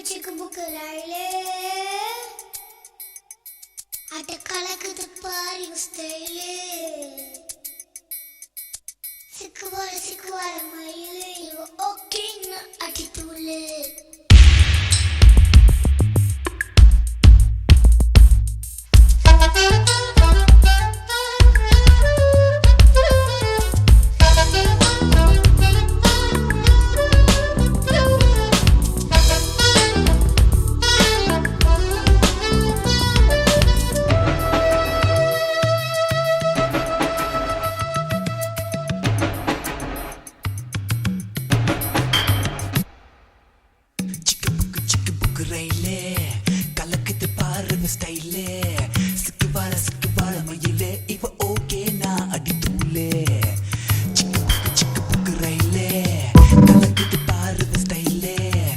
சிக்கு புக்கு ரயிலே அட்ட கலக்குது பாரு ஸ்டைலே சிக்குவார மயிலே இவ ஓகேன்னு அடித்தூளே ரயிலே கலக்குது பாரு ஸ்டைலே சிக்குவார மயிலே இவ ஓகே நான் அடி தூளே